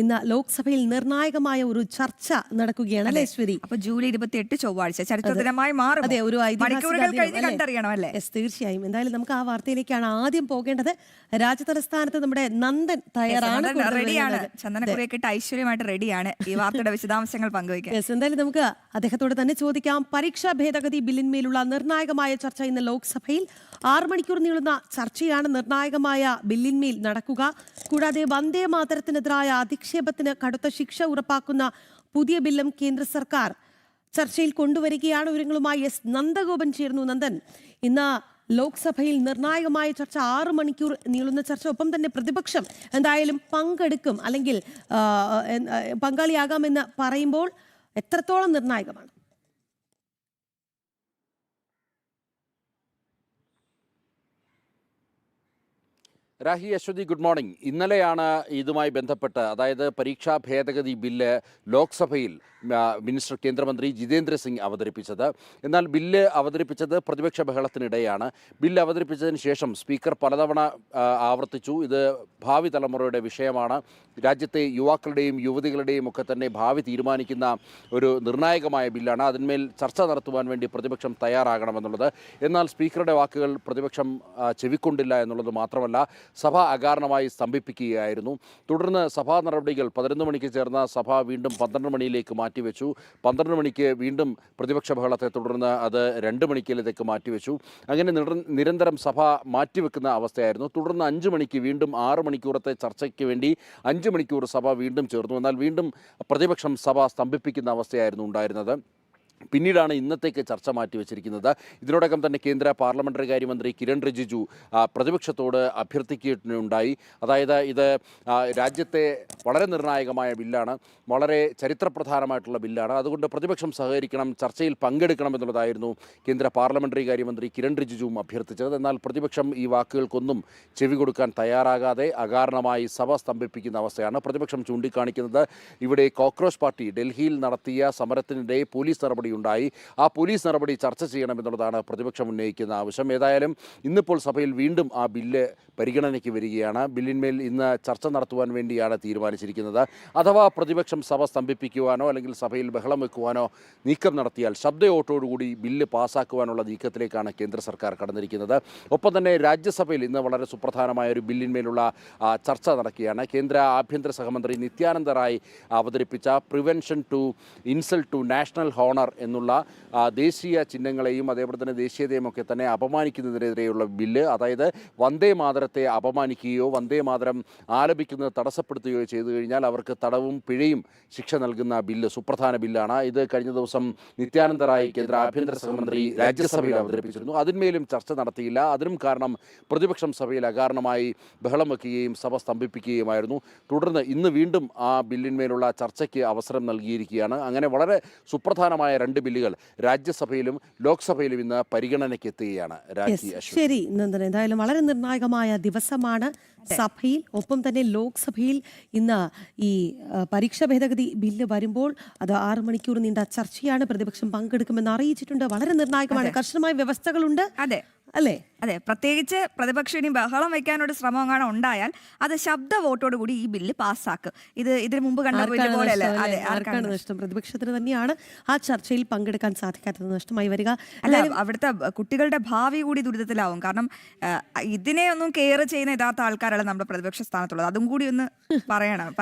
ഇന്ന് ലോക്സഭയിൽ നിർണായകമായ ഒരു ചർച്ച നടക്കുകയാണ് അല്ലേ ശ്വരി? അപ്പൊ ജൂലൈ 28 ചൊവ്വാഴ്ച ചരിത്രദിനമായി മാറും. അതെ, ഒരു മണിക്കൂറുകൾ കഴിഞ്ഞ് കണ്ടറിയണം അല്ലേ? തീർച്ചയായും. എന്തായാലും നമുക്ക് ആ വാർത്തയിലേക്കാണ് ആദ്യം പോകേണ്ടത്. രാജ്യതലസ്ഥാനത്ത് നമ്മുടെ നന്ദൻ തയ്യാറാണ്, റെഡിയാണ്. ചന്ദനക്കുറിയൊക്കെ ഇട്ട് ഐശ്വര്യമായിട്ട് റെഡിയാണ് ഈ വാർത്തയുടെ വിശദാംശങ്ങൾ പങ്കുവയ്ക്കാൻ. എന്തായാലും നമുക്ക് അദ്ദേഹത്തോട് തന്നെ ചോദിക്കാം. പരീക്ഷാ ഭേദഗതി ബില്ലിന്മേലുള്ള നിർണായകമായ ചർച്ച ഇന്ന് ലോക്സഭയിൽ 6 മണിക്കൂർ നീളുന്ന ചർച്ചയാണ് നിർണായകമായ ബില്ലിന്മേൽ നടക്കുക. കൂടാതെ വന്ദേ മാതരത്തിനെതിരായ അധിക്ഷേപത്തിന് കടുത്ത ശിക്ഷ ഉറപ്പാക്കുന്ന പുതിയ ബില്ലും കേന്ദ്ര സർക്കാർ ചർച്ചയിൽ കൊണ്ടുവരികയാണ്. വിവരങ്ങളുമായി എസ് നന്ദഗോപൻ ചേർന്നു. നന്ദൻ, ഇന്ന് ലോക്സഭയിൽ നിർണായകമായ ചർച്ച, 6 മണിക്കൂർ നീളുന്ന ചർച്ച. ഒപ്പം തന്നെ പ്രതിപക്ഷം എന്തായാലും പങ്കെടുക്കും, അല്ലെങ്കിൽ പങ്കാളിയാകാമെന്ന് പറയുമ്പോൾ എത്രത്തോളം നിർണായകമാണ്? Rahi, Aswathy, good morning. ഇന്നലെയാണ് ഇതുമായി ബന്ധപ്പെട്ട്, അതായത് പരീക്ഷാ ഭേദഗതി ബില്ല് ലോക്സഭയിൽ മിനിസ്റ്റർ കേന്ദ്രമന്ത്രി ജിതേന്ദ്ര സിംഗ് അവതരിപ്പിച്ചത്. എന്നാൽ ബില്ല് അവതരിപ്പിച്ചത് പ്രതിപക്ഷ ബഹളത്തിനിടെയാണ്. ബില്ല് അവതരിപ്പിച്ചതിന് ശേഷം സ്പീക്കർ പലതവണ ആവർത്തിച്ചു, ഇത് ഭാവി തലമുറയുടെ വിഷയമാണ്, രാജ്യത്തെ യുവാക്കളുടെയും യുവതികളുടെയും ഒക്കെ തന്നെ ഭാവി തീരുമാനിക്കുന്ന ഒരു നിർണായകമായ ബില്ലാണ്, അതിന്മേൽ ചർച്ച നടത്തുവാൻ വേണ്ടി പ്രതിപക്ഷം തയ്യാറാകണമെന്നുള്ളത്. എന്നാൽ സ്പീക്കറുടെ വാക്കുകൾ പ്രതിപക്ഷം ചെവിക്കൊണ്ടില്ല എന്നുള്ളത് മാത്രമല്ല, സഭ അകാരണമായി സ്തംഭിപ്പിക്കുകയായിരുന്നു. തുടർന്ന് സഭാ നടപടികൾ 11 മണിക്ക് ചേർന്ന സഭ വീണ്ടും 12 മണിയിലേക്ക് മാറ്റിവെച്ചു. 12 മണിക്ക് വീണ്ടും പ്രതിപക്ഷ ബഹളത്തെ തുടർന്ന് അത് 2 മണിക്കിലേക്ക് മാറ്റിവെച്ചു. അങ്ങനെ നിരന്തരം സഭ മാറ്റിവെക്കുന്ന അവസ്ഥയായിരുന്നു. തുടർന്ന് 5 മണിക്ക് വീണ്ടും 6 മണിക്കൂറത്തെ ചർച്ചയ്ക്ക് വേണ്ടി 5 മണിക്കൂർ സഭ വീണ്ടും ചേർന്നു. എന്നാൽ വീണ്ടും പ്രതിപക്ഷം സഭ സ്തംഭിപ്പിക്കുന്ന അവസ്ഥയായിരുന്നു ഉണ്ടായിരുന്നത്. പിന്നീടാണ് ഇന്നത്തേക്ക് ചർച്ച മാറ്റിവെച്ചിരിക്കുന്നത്. ഇതിനോടകം തന്നെ കേന്ദ്ര പാർലമെൻ്ററി കാര്യമന്ത്രി കിരൺ റിജിജു പ്രതിപക്ഷത്തോട് അഭ്യർത്ഥിക്കുകയുണ്ടായി. അതായത് ഇത് രാജ്യത്തെ വളരെ നിർണായകമായ ബില്ലാണ്, വളരെ ചരിത്രപ്രധാനമായിട്ടുള്ള ബില്ലാണ്, അതുകൊണ്ട് പ്രതിപക്ഷം സഹകരിക്കണം, ചർച്ചയിൽ പങ്കെടുക്കണം എന്നുള്ളതായിരുന്നു കേന്ദ്ര പാർലമെൻ്ററി കാര്യമന്ത്രി കിരൺ റിജിജുവും അഭ്യർത്ഥിച്ചത്. എന്നാൽ പ്രതിപക്ഷം ഈ വാക്കുകൾക്കൊന്നും ചെവി കൊടുക്കാൻ തയ്യാറാകാതെ അകാരണമായി സഭ സ്തംഭിപ്പിക്കുന്ന അവസ്ഥയാണ് പ്രതിപക്ഷം ചൂണ്ടിക്കാണിക്കുന്നത്. ഇവിടെ കോക്രോച്ച് പാർട്ടി ഡൽഹിയിൽ നടത്തിയ സമരത്തിനിടെ പോലീസ് നടപടി ഉണ്ടായി. ആ പോലീസ് നടപടി ചർച്ച ചെയ്യണമെന്നുള്ളതാണ് പ്രതിപക്ഷം ഉന്നയിക്കുന്ന ആവശ്യം. ഏതായാലും ഇന്നിപ്പോൾ സഭയിൽ വീണ്ടും ആ ബില്ല് പരിഗണനയ്ക്ക് വരികയാണ്. ബില്ലിന്മേൽ ഇന്ന് ചർച്ച നടത്തുവാൻ വേണ്ടിയാണ് തീരുമാനിച്ചിരിക്കുന്നത്. അഥവാ പ്രതിപക്ഷം സഭ സ്തംഭിപ്പിക്കുവാനോ അല്ലെങ്കിൽ സഭയിൽ ബഹളം വെക്കുവാനോ നീക്കം നടത്തിയാൽ ശബ്ദ വോട്ടോടുകൂടി ബില്ല് പാസ്സാക്കുവാനുള്ള നീക്കത്തിലേക്കാണ് കേന്ദ്ര സർക്കാർ കടന്നിരിക്കുന്നത്. ഒപ്പം തന്നെ രാജ്യസഭയിൽ ഇന്ന് വളരെ സുപ്രധാനമായ ഒരു ബില്ലിന്മേലുള്ള ചർച്ച നടക്കുകയാണ്. കേന്ദ്ര ആഭ്യന്തര സഹമന്ത്രി നിത്യാനന്ദ റായ് അവതരിപ്പിച്ച prevention to insult to national honour എന്നുള്ള ദേശീയ ചിഹ്നങ്ങളെയും അതേപോലെ തന്നെ ദേശീയതയും ഒക്കെ തന്നെ അപമാനിക്കുന്നതിനെതിരെയുള്ള ബില്ല്. അതായത് വന്ദേ മാതരത്തെ അപമാനിക്കുകയോ വന്ദേ മാതരം ആലപിക്കുന്നത് തടസ്സപ്പെടുത്തുകയോ ചെയ്തു കഴിഞ്ഞാൽ അവർക്ക് തടവും പിഴയും ശിക്ഷ നൽകുന്ന ബില്ല്, സുപ്രധാന ബില്ലാണ്. ഇത് കഴിഞ്ഞ ദിവസം നിത്യാനന്ദ റായ് കേന്ദ്ര ആഭ്യന്തര സഹമന്ത്രി രാജ്യസഭയിൽ അവതരിപ്പിച്ചിരുന്നു. അതിന്മേലും ചർച്ച നടത്തിയില്ല. അതിനും കാരണം പ്രതിപക്ഷം സഭയിൽ അകാരണമായി ബഹളം വയ്ക്കുകയും സഭ സ്തംഭിപ്പിക്കുകയുമായിരുന്നു. തുടർന്ന് ഇന്ന് വീണ്ടും ആ ബില്ലിന്മേലുള്ള ചർച്ചയ്ക്ക് അവസരം നൽകിയിരിക്കുകയാണ്. അങ്ങനെ വളരെ സുപ്രധാനമായ 2 ബില്ലുകൾ രാജ്യസഭയിലും ലോക്സഭയിലും ഇന്ന് പരിഗണനയ്ക്ക് എത്തുകയാണ്. ശരി നന്ദൻ, എന്തായാലും വളരെ നിർണായകമായ ദിവസമാണ് സഭയിൽ. ഒപ്പം തന്നെ ലോക്സഭയിൽ ഇന്ന് ഈ പരീക്ഷാ ഭേദഗതി ബില്ല് വരുമ്പോൾ അത് 6 മണിക്കൂർ നീണ്ട ചർച്ചയാണ്. പ്രതിപക്ഷം പങ്കെടുക്കുമെന്ന് അറിയിച്ചിട്ടുണ്ട്. വളരെ നിർണായകമാണ്. കർശനമായ വ്യവസ്ഥകളുണ്ട്. അതെ അല്ലേ? അതെ, പ്രത്യേകിച്ച് പ്രതിപക്ഷം ഇനി ബഹളം വയ്ക്കാനൊരു ശ്രമം അങ്ങനെ ഉണ്ടായാൽ അത് ശബ്ദ വോട്ടോടുകൂടി ഈ ബില്ല് പാസ്സാക്കും. ഇതിനു മുമ്പ് കണ്ട ആർക്കാണ് നഷ്ടം? പ്രതിപക്ഷത്തിന് തന്നെയാണ് ആ ചർച്ചയിൽ പങ്കെടുക്കാൻ സാധിക്കാത്തത് നഷ്ടമായി വരിക. അല്ല, അവിടുത്തെ കുട്ടികളുടെ ഭാവി കൂടി ദുരിതത്തിലാവും. കാരണം ഇതിനെ ഒന്നും കെയർ ചെയ്യുന്ന യഥാർത്ഥ ആൾക്കാരല്ല നമ്മുടെ പ്രതിപക്ഷ സ്ഥാനത്തുള്ളത്. അതും കൂടി ഒന്ന് പറയണം.